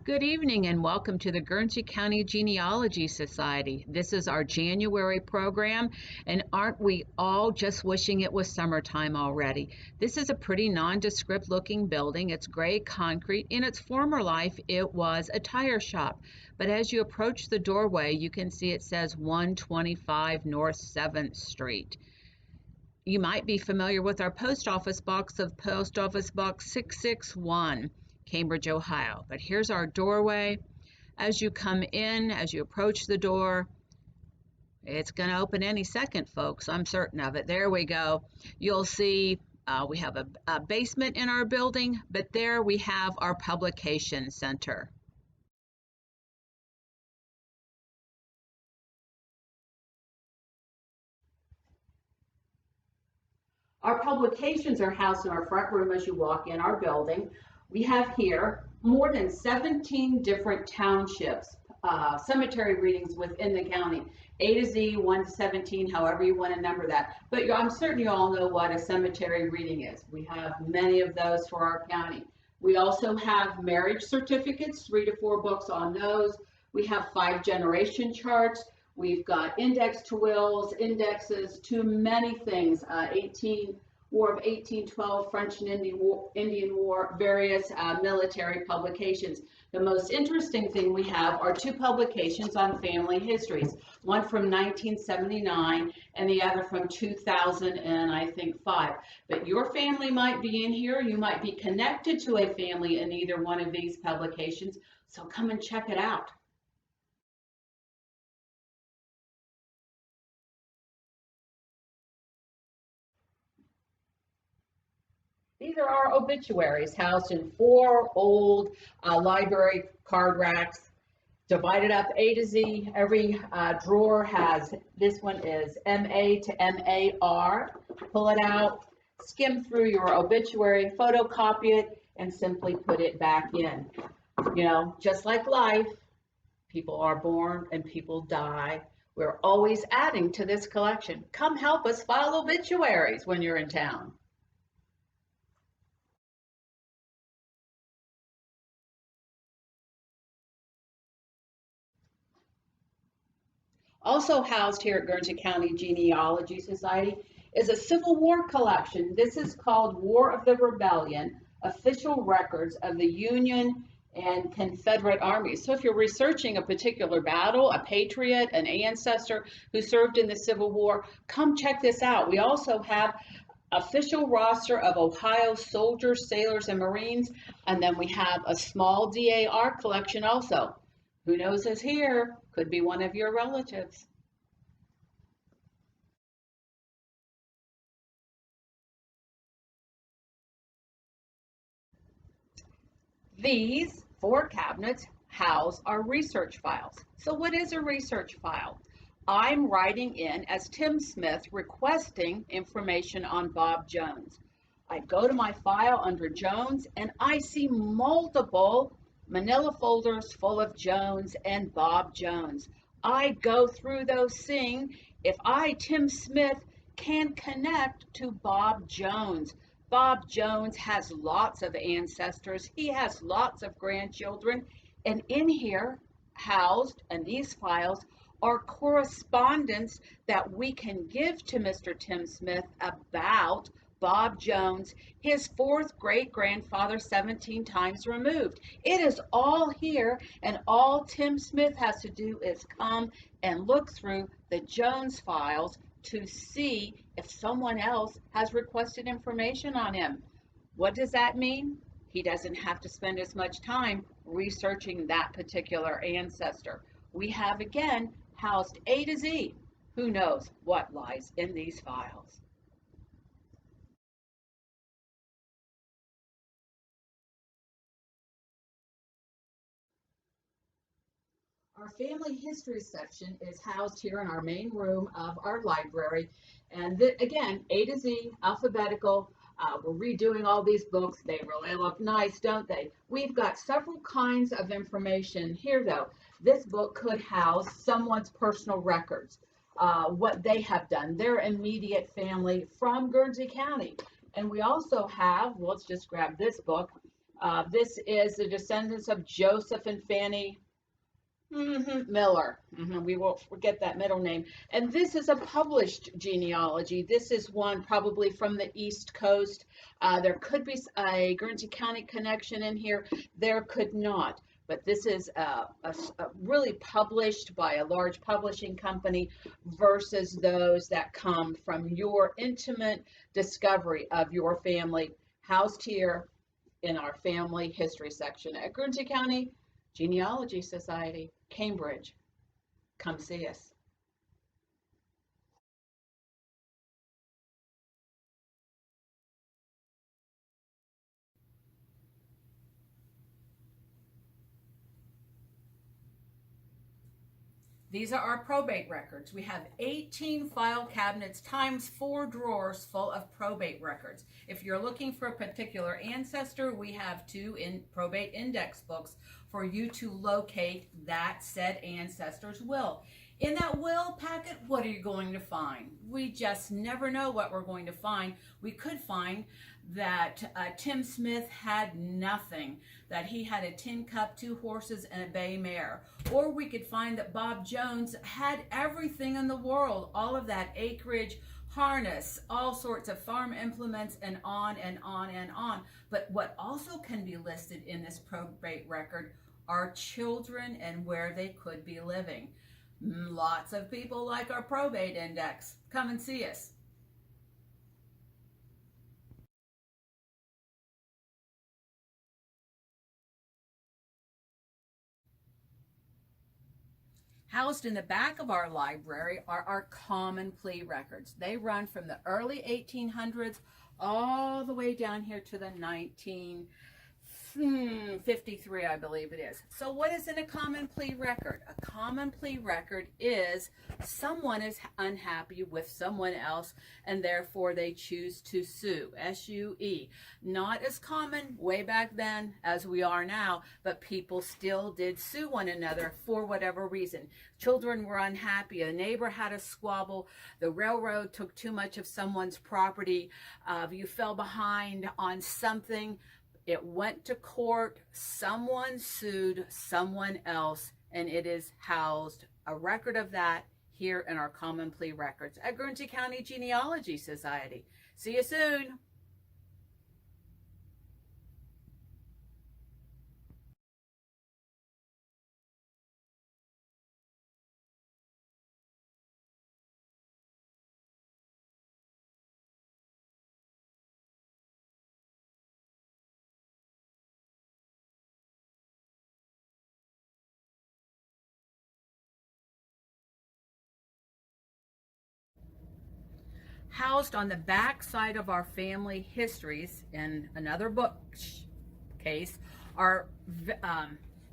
Good evening and welcome to the Guernsey County Genealogy Society. This is our January program, and aren't we all just wishing it was summertime already? This is a pretty nondescript looking building. It's gray concrete. In its former life, it was a tire shop. But as you approach the doorway, you can see it says 125 North 7th Street. You might be familiar with our post office box of Post Office Box 661. Cambridge, Ohio. But here's our doorway. As you come in, as you approach the door, it's going to open any second, folks. I'm certain of it. There we go. You'll see we have a basement in our building, but there we have our publication center. Our publications are housed in our front room as you walk in our building. We have here more than 17 different townships, cemetery readings within the county, A to Z, 1 to 17, however you want to number that. But I'm certain you all know what a cemetery reading is. We have many of those for our county. We also have marriage certificates, 3 to 4 books on those. We have 5 generation charts. We've got index to wills, indexes to many things, War of 1812, French and Indian War, various military publications. The most interesting thing we have are 2 publications on family histories, one from 1979 and the other from 2005. But your family might be in here, you might be connected to a family in either one of these publications, so come and check it out. These are our obituaries housed in 4 old library card racks, divided up A to Z. Every drawer has, this one is MA to MAR. Pull it out, skim through your obituary, photocopy it, and simply put it back in. You know, just like life, people are born and people die. We're always adding to this collection. Come help us file obituaries when you're in town. Also housed here at Guernsey County Genealogy Society is a Civil War collection. This is called War of the Rebellion, Official Records of the Union and Confederate Armies. So if you're researching a particular battle, a patriot, an ancestor who served in the Civil War, come check this out. We also have official roster of Ohio soldiers, sailors, and Marines, and then we have a small DAR collection also. Who knows is here? Could be one of your relatives. These 4 cabinets house our research files. So what is a research file? I'm writing in as Tim Smith requesting information on Bob Jones. I go to my file under Jones and I see multiple manila folders full of Jones and Bob Jones. I go through those seeing if I, Tim Smith, can connect to Bob Jones. Bob Jones has lots of ancestors. He has lots of grandchildren. And in here, housed in these files, are correspondence that we can give to Mr. Tim Smith about Bob Jones, his 4th great-grandfather 17 times removed. It is all here, and all Tim Smith has to do is come and look through the Jones files to see if someone else has requested information on him. What does that mean? He doesn't have to spend as much time researching that particular ancestor. We have, again, housed A to Z. Who knows what lies in these files? Our family history section is housed here in our main room of our library. And again, A to Z, alphabetical. We're redoing all these books. They really look nice, don't they? We've got several kinds of information here, though. This book could house someone's personal records, what they have done, their immediate family from Guernsey County. And we also have, let's just grab this book, This is the descendants of Joseph and Fannie Miller. We won't forget that middle name. And this is a published genealogy. This is one probably from the East Coast. There could be a Guernsey County connection in here. There could not. But this is a really published by a large publishing company versus those that come from your intimate discovery of your family, housed here in our family history section at Guernsey County Genealogy Society, Cambridge. Come see us. These are our probate records. We have 18 file cabinets times 4 drawers full of probate records. If you're looking for a particular ancestor, we have 2 probate index books for you to locate that said ancestor's will. In that will packet, what are you going to find? We just never know what we're going to find. We could find that Tim Smith had nothing, that he had a tin cup, 2 horses, and a bay mare. Or we could find that Bob Jones had everything in the world, all of that acreage, harness, all sorts of farm implements, and on and on and on. But what also can be listed in this probate record are children and where they could be living. Lots of people like our probate index. Come and see us. Housed in the back of our library are our common plea records. They run from the early 1800s all the way down here to the 1953, I believe it is. So what is in a common plea record? A common plea record is someone is unhappy with someone else and therefore they choose to sue. S-U-E. Not as common way back then as we are now, but people still did sue one another for whatever reason. Children were unhappy. A neighbor had a squabble. The railroad took too much of someone's property. You fell behind on something. It went to court, someone sued someone else, and it is housed, a record of that, here in our common plea records at Guernsey County Genealogy Society. See you soon. Housed on the back side of our family histories in another bookcase are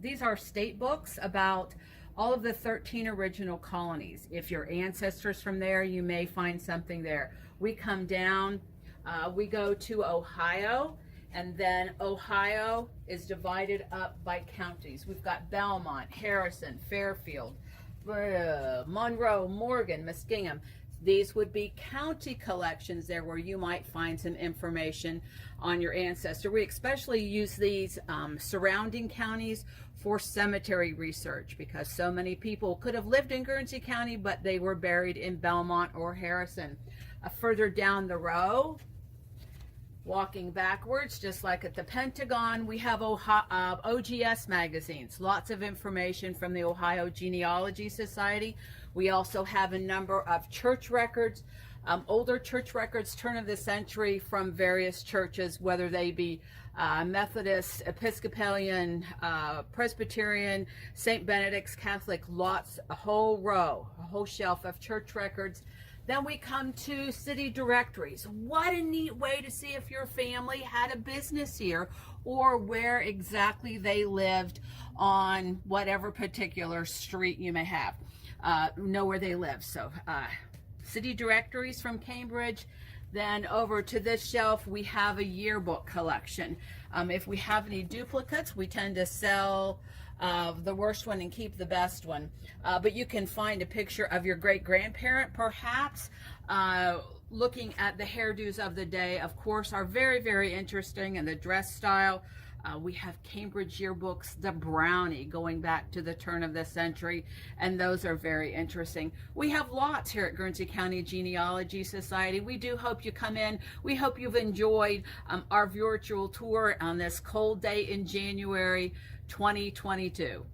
these are state books about all of the 13 original colonies. If your ancestors from there, you may find something there. We come down, we go to Ohio, and then Ohio is divided up by counties. We've got Belmont, Harrison, Fairfield, Monroe, Morgan, Muskingum. These would be county collections there where you might find some information on your ancestor. We especially use these surrounding counties for cemetery research because so many people could have lived in Guernsey County, but they were buried in Belmont or Harrison. Further down the row, walking backwards, just like at the Pentagon, we have OGS magazines. Lots of information from the Ohio Genealogy Society. We also have a number of church records, older church records, turn of the century from various churches, whether they be Methodist, Episcopalian, Presbyterian, St. Benedict's, Catholic, lots, a whole row, a whole shelf of church records. Then we come to city directories. What a neat way to see if your family had a business here or where exactly they lived on whatever particular street you may have. Know where they live. So city directories from Cambridge. Then over to this shelf, we have a yearbook collection. If we have any duplicates, we tend to sell the worst one and keep the best one. But you can find a picture of your great-grandparent, perhaps. Looking at the hairdos of the day, of course, are very, very interesting, and the dress style. We have Cambridge yearbooks, the Brownie, going back to the turn of the century, and those are very interesting. We have lots here at Guernsey County Genealogy Society. We do hope you come in. We hope you've enjoyed our virtual tour on this cold day in January 2022.